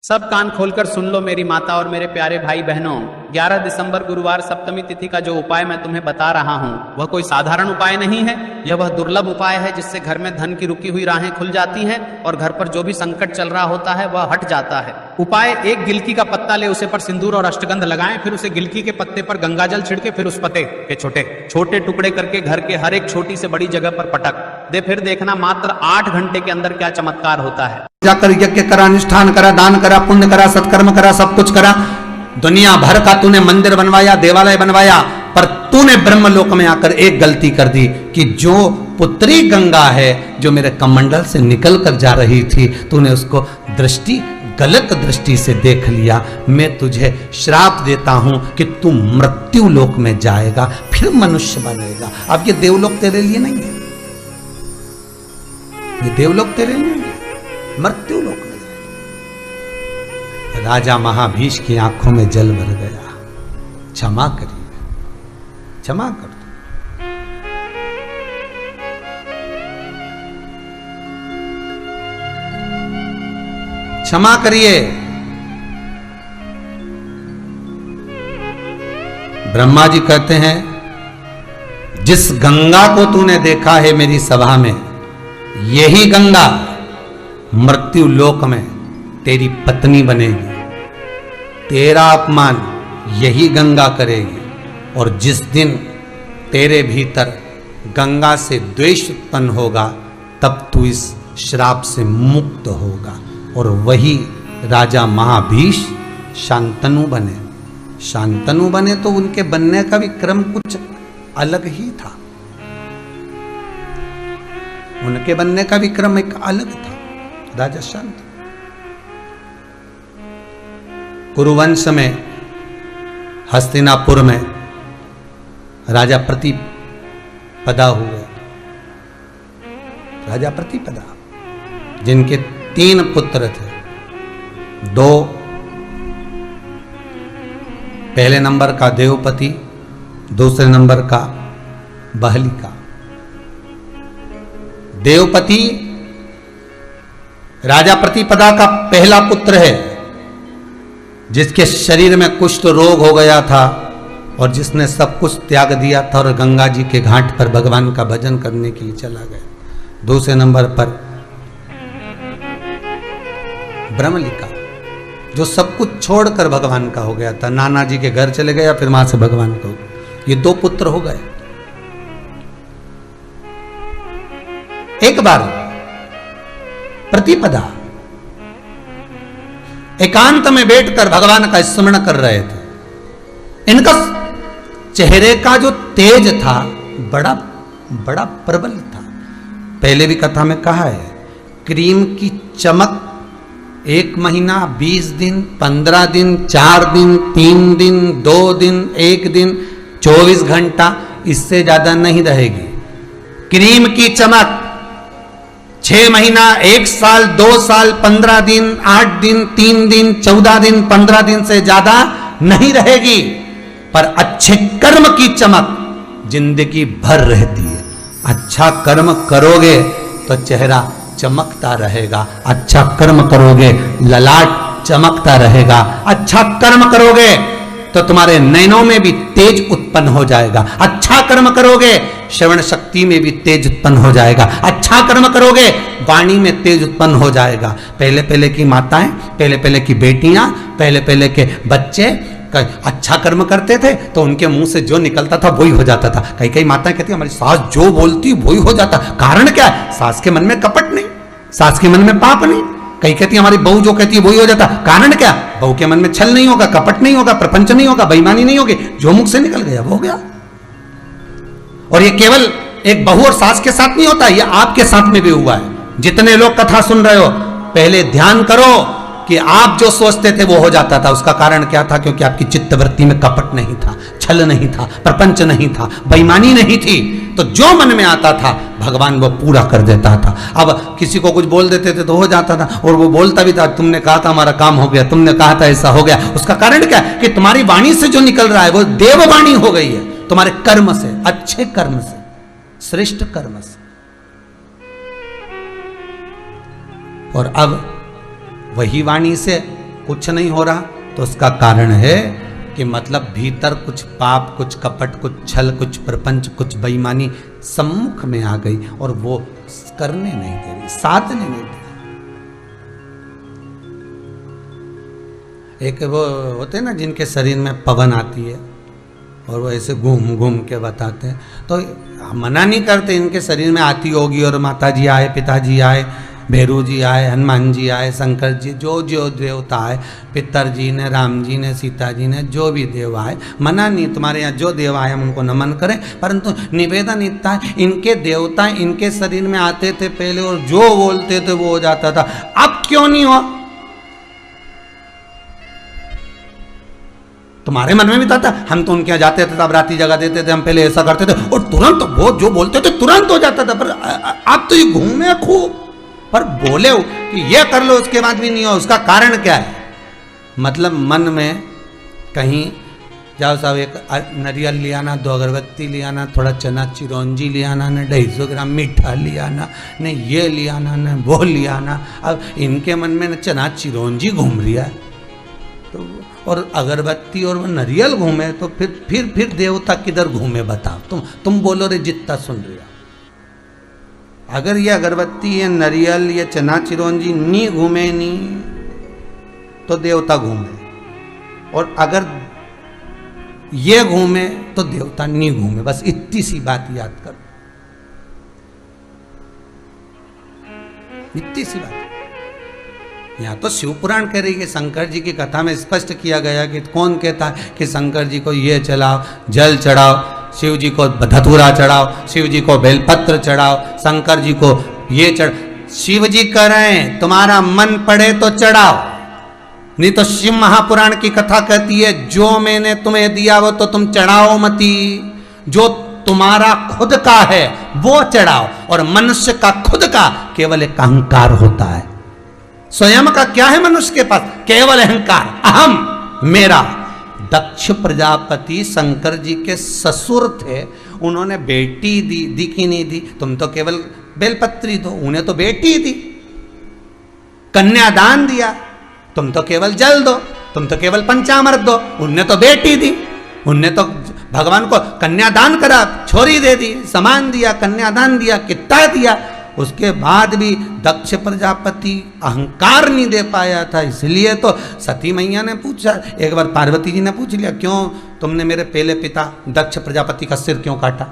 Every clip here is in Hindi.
सब कान खोलकर सुन लो मेरी माता और मेरे प्यारे भाई बहनों, 11 दिसंबर गुरुवार सप्तमी तिथि का जो उपाय मैं तुम्हें बता रहा हूं वह कोई साधारण उपाय नहीं है। यह वह दुर्लभ उपाय है जिससे घर में धन की रुकी हुई राहें खुल जाती हैं और घर पर जो भी संकट चल रहा होता है वह हट जाता है। उपाय, एक गिलकी का पत्ता ले, उसे पर सिंदूर और अष्टगंध लगाएं, फिर उसे गिलकी के पत्ते पर गंगाजल छिड़के, फिर उस पत्ते के छोटे छोटे टुकड़े करके घर के हर एक छोटी से बड़ी जगह पर पटक दे। फिर देखना मात्र 8 घंटे के अंदर क्या चमत्कार होता है। जाकर यज्ञ करा, अनुष्ठान करा, दान करा, पुण्य करा, सत्कर्म करा, सब कुछ करा, दुनिया भर का तूने मंदिर बनवाया, देवालय बनवाया, पर तूने ब्रह्मलोक में आकर एक गलती कर दी कि जो पुत्री गंगा है जो मेरे कमंडल से निकल कर जा रही थी, तूने उसको गलत दृष्टि से देख लिया। मैं तुझे श्राप देता हूं कि तू मृत्यु लोक में जाएगा, फिर मनुष्य बनेगा। अब ये देवलोक तेरे लिए नहीं है, ये देवलोक तेरे लिए नहीं है, मृत्यु लोक में जाएगा। राजा महाभीष की आंखों में जल भर गया। क्षमा करिए, क्षमा कर दो। क्षमा करिए। ब्रह्मा जी कहते हैं, जिस गंगा को तूने देखा है मेरी सभा में, यही गंगा मृत्यु लोक में तेरी पत्नी बनेगी। तेरा अपमान यही गंगा करेगी, और जिस दिन तेरे भीतर गंगा से द्वेष उत्पन्न होगा तब तू इस श्राप से मुक्त होगा। और वही राजा महाभीष शांतनु बने। शांतनु बने तो उनके बनने का भी क्रम कुछ अलग ही था, उनके बनने का भी क्रम एक अलग था। राजा शांतनु कुरुवंश में हस्तिनापुर में राजा प्रतिपदा हुए। राजा प्रतिपदा जिनके 3 पुत्र थे, 2 पहले नंबर का देवपति, दूसरे नंबर का बहलिका। देवपति राजा प्रतिपदा का पहला पुत्र है, जिसके शरीर में कुष्ठ रोग हो गया था और जिसने सब कुछ त्याग दिया था और गंगा जी के घाट पर भगवान का भजन करने के लिए चला गया। दूसरे नंबर पर ब्रह्मलिका, जो सब कुछ छोड़कर भगवान का हो गया था। नाना जी के घर चले गया, फिर वहां से भगवान का हो गया। ये 2 पुत्र हो गए। एक बार प्रतिपदा एकांत में बैठकर भगवान का स्मरण कर रहे थे। इनका चेहरे का जो तेज था बड़ा बड़ा प्रबल था। पहले भी कथा में कहा है, क्रीम की चमक 1 महीना, 20 दिन, 15 दिन, 4 दिन, 3 दिन, 2 दिन, 1 दिन, 24 घंटा, इससे ज्यादा नहीं रहेगी। क्रीम की चमक 6 महीना, 1 साल, 2 साल, 15 दिन, 8 दिन, 3 दिन, 14 दिन, 15 दिन से ज्यादा नहीं रहेगी। पर अच्छे कर्म की चमक जिंदगी भर रहती है। अच्छा कर्म करोगे तो चेहरा चमकता रहेगा, अच्छा कर्म करोगे ललाट चमकता रहेगा, अच्छा कर्म करोगे तो तुम्हारे नयनों में भी तेज उत्पन्न हो जाएगा, अच्छा कर्म करोगे श्रवण शक्ति में भी तेज उत्पन्न हो जाएगा, अच्छा कर्म करोगे वाणी में तेज उत्पन्न हो जाएगा। पहले पहले की माताएं, पहले पहले की बेटियां, पहले पहले के बच्चे अच्छा कर्म करते थे तो उनके मुंह से जो निकलता था वही हो जाता था। कई कई माताएं कहती हमारी सास जो बोलती वही हो जाता। कारण क्या है? सास के मन में कपट नहीं, सास के मन में पाप नहीं। कई कहती हमारी बहू जो कहती है वही हो जाता। कारण क्या? बहू के मन में छल नहीं होगा, कपट नहीं होगा, प्रपंच नहीं होगा, बेईमानी नहीं होगी, जो मुख से निकल गया वो हो गया। और ये केवल एक बहू और सास के साथ नहीं होता, ये आपके साथ में भी हुआ है। जितने लोग कथा सुन रहे हो, पहले ध्यान करो कि आप जो सोचते थे वो हो जाता था। उसका कारण क्या था? क्योंकि आपकी चित्तवृत्ति में कपट नहीं था, छल नहीं था, प्रपंच नहीं था, बेईमानी नहीं थी। तो जो मन में आता था भगवान वो पूरा कर देता था। अब किसी को कुछ बोल देते थे तो हो जाता था, और वो बोलता भी था, तुमने कहा था हमारा काम हो गया, तुमने कहा था ऐसा हो गया। उसका कारण क्या है? कि तुम्हारी वाणी से जो निकल रहा है वो देववाणी हो गई है, तुम्हारे कर्म से, अच्छे कर्म से, श्रेष्ठ कर्म से। और अब वही वाणी से कुछ नहीं हो रहा, तो उसका कारण है कि मतलब भीतर कुछ पाप, कुछ कपट, कुछ छल, कुछ प्रपंच, कुछ बेईमानी सम्मुख में आ गई और वो करने नहीं दे रही, साधने नहीं दे रही। एक वो होते हैं ना जिनके शरीर में पवन आती है और वो ऐसे घूम घूम के बताते हैं, तो मना नहीं करते इनके शरीर में आती होगी और माता जी आए, पिताजी आए, भैरू जी आए, हनुमान जी आए, शंकर जी, जो जो देवता आए, पितर जी ने, राम जी ने, सीता जी ने, जो भी देव आए, मना नहीं, तुम्हारे यहाँ जो देव आए हम उनको नमन करें, परंतु निवेदन इतना है इनके देवता इनके शरीर में आते थे पहले और जो बोलते थे वो हो जाता था, अब क्यों नहीं हो? तुम्हारे मन में भी था हम तो उनके यहाँ जाते थे, तब राती जगह देते थे, हम पहले ऐसा करते थे और तुरंत वो जो बोलते थे तुरंत हो जाता था, पर आप तो ये घूमे खूब, पर बोले हो कि ये कर लो उसके बाद भी नहीं हो, उसका कारण क्या है? मतलब मन में कहीं जाओ साहब, एक नारियल ले आना, 2 अगरबत्ती ले आना, थोड़ा चना चिरौंजी ले आना, न 250 ग्राम मीठा ले आना, न ये ले आना, न वो ले आना। अब इनके मन में न चना चिरौंजी घूम रही है तो, और अगरबत्ती और वो नारियल घूमे, तो फिर देवता किधर घूमे बताओ? तुम बोलो रे जितना सुन रहे हो। अगर ये अगरबत्ती, ये नारियल, ये चना चिरौंजी नहीं घूमे नहीं तो देवता घूमे, और अगर ये घूमे तो देवता नहीं घूमे। बस इतनी सी बात याद कर, इतनी सी बात। यहाँ तो शिव पुराण कह रही है, शंकर जी की कथा में स्पष्ट किया गया कि कौन कहता है कि शंकर जी को ये चढ़ाओ, जल चढ़ाओ, शिव जी को धतूरा चढ़ाओ, शिव जी को बेलपत्र चढ़ाओ, शंकर जी को ये चढ़। शिव जी कह रहे हैं तुम्हारा मन पड़े तो चढ़ाओ, नहीं तो शिव महापुराण की कथा कहती है जो मैंने तुम्हें दिया वो तो तुम चढ़ाओ मती, जो तुम्हारा खुद का है वो चढ़ाओ। और मनुष्य का खुद का केवल एक अहंकार होता है। स्वयं का क्या है मनुष्य के पास? केवल अहंकार, अहम, मेरा। दक्ष प्रजापति शंकर जी के ससुर थे, उन्होंने बेटी दी कि नहीं दी? तुम तो केवल बेलपत्री दो, उन्हें तो बेटी दी। कन्यादान दिया, तुम तो केवल जल दो, तुम तो केवल पंचामृत दो, उनने तो बेटी दी। उनने तो भगवान को कन्यादान करा, छोरी दे दी, समान दिया, कन्यादान दिया, कितना दिया। उसके बाद भी दक्ष प्रजापति अहंकार नहीं दे पाया था, इसलिए तो सती मैया ने पूछा, एक बार पार्वती जी ने पूछ लिया, क्यों तुमने मेरे पहले पिता दक्ष प्रजापति का सिर क्यों काटा?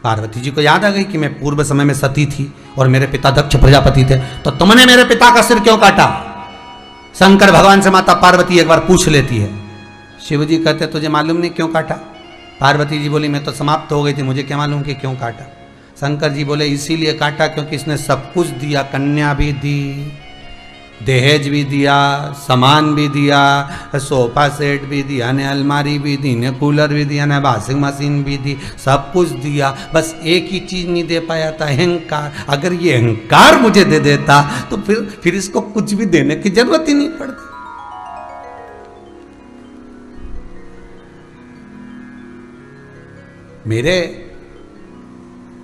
पार्वती जी को याद आ गई कि मैं पूर्व समय में सती थी और मेरे पिता दक्ष प्रजापति थे, तो तुमने मेरे पिता का सिर क्यों काटा? शंकर भगवान से माता पार्वती एक बार पूछ लेती है। शिव जी कहते तुझे मालूम नहीं क्यों काटा? पार्वती जी बोली मैं तो समाप्त हो गई थी, मुझे क्या मालूम कि क्यों काटा। शंकर जी बोले इसीलिए काटा क्योंकि इसने सब कुछ दिया, कन्या भी दी, दहेज भी दिया, सामान भी दिया, सोफा सेट भी दिया, ने अलमारी भी दी, ने कूलर भी दिया, ने वॉशिंग मशीन भी दी, सब कुछ दिया। बस एक ही चीज नहीं दे पाया था, अहंकार। अगर ये अहंकार मुझे दे देता तो फिर इसको कुछ भी देने की जरूरत ही नहीं पड़ती।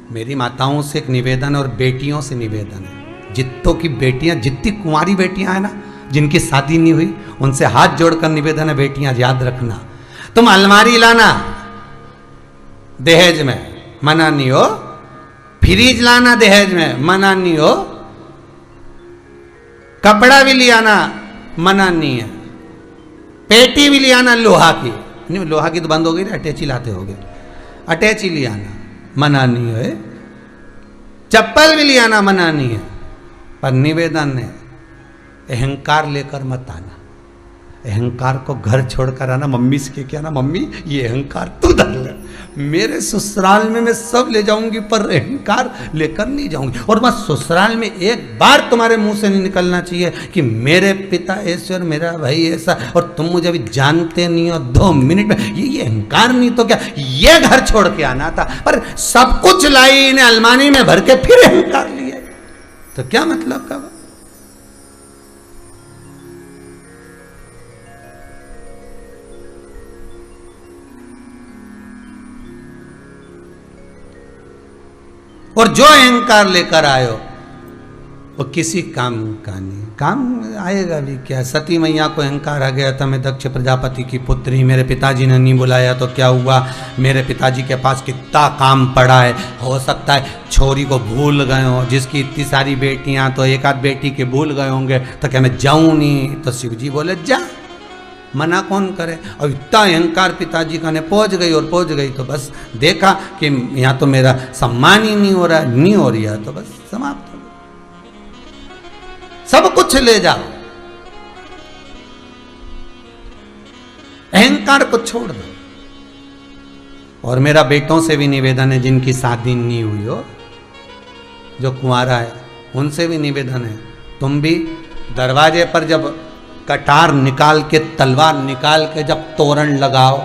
मेरी माताओं से एक निवेदन और बेटियों से निवेदन है, जितों की बेटियां, जितनी कुंवारी बेटियां हैं ना, जिनकी शादी नहीं हुई, उनसे हाथ जोड़कर निवेदन है, बेटियां याद रखना, तुम अलमारी लाना दहेज में, मना नहीं हो। फ्रिज लाना दहेज में, मना नहीं हो। कपड़ा भी ले आना, मना नहीं है। पेटी भी ले आना लोहा की, नहीं लोहा की तो बंद हो गई, अटैची लाते हो गए, अटैची ले आना, मना नहीं है। चप्पल भी ले आना, मना नहीं है। पर निवेदन है अहंकार लेकर मत आना, अहंकार को घर छोड़कर आना। मम्मी से क्या ना, मम्मी ये अहंकार तू धर ले, मेरे ससुराल में मैं सब ले जाऊंगी पर अहंकार लेकर नहीं जाऊंगी। और बस ससुराल में एक बार तुम्हारे मुंह से नहीं निकलना चाहिए कि मेरे पिता ऐसे और मेरा भाई ऐसा और तुम मुझे अभी जानते नहीं हो। 2 मिनट में ये अहंकार नहीं तो क्या, ये घर छोड़ के आना था। पर सब कुछ लाई ने अलमारी में भर के फिर अहंकार लिया, तो क्या मतलब का? और जो अहंकार लेकर आयो वो किसी काम का नहीं, काम आएगा भी क्या। सती मैया को अहंकार आ गया था, मैं दक्ष प्रजापति की पुत्री, मेरे पिताजी ने नहीं बुलाया तो क्या हुआ, मेरे पिताजी के पास कितना काम पड़ा है, हो सकता है छोरी को भूल गए हो, जिसकी इतनी सारी बेटियां तो एक आध बेटी के भूल गए होंगे, तो क्या मैं जाऊं नहीं? तो शिव जी बोले जा, मना कौन करे। और इतना अहंकार पिताजी का ने पहुंच गई, और पहुंच गई तो बस देखा कि यहाँ तो मेरा सम्मान ही नहीं हो रहा, नहीं हो रही है, तो बस समाप्त, सब कुछ ले जाओ, अहंकार को छोड़ दो। और मेरा बेटों से भी निवेदन है, जिनकी शादी नहीं हुई हो, जो कुंवारा है, उनसे भी निवेदन है, तुम भी दरवाजे पर जब कटार निकाल के, तलवार निकाल के जब तोरण लगाओ,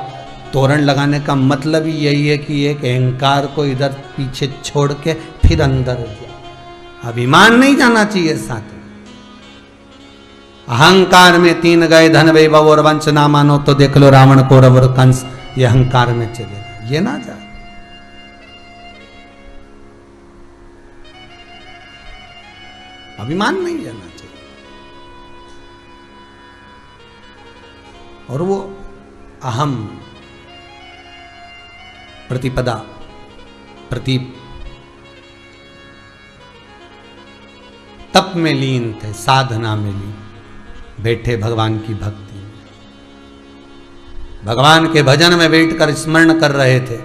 तोरण लगाने का मतलब ही यही है कि एक अहंकार को इधर पीछे छोड़ के फिर अंदर जाओ। अभिमान नहीं जाना चाहिए साथ में। अहंकार में 3 गए, धन वैभव और वंश ना मानो तो देख लो रावण कौरव और कंस, ये अहंकार में चलेगा, ये ना जाए। अभिमान नहीं जाना चाहिए। और वो अहम प्रतिपदा प्रतीप तप में लीन थे, साधना में लीन बैठे, भगवान की भक्ति, भगवान के भजन में बैठकर स्मरण कर रहे थे।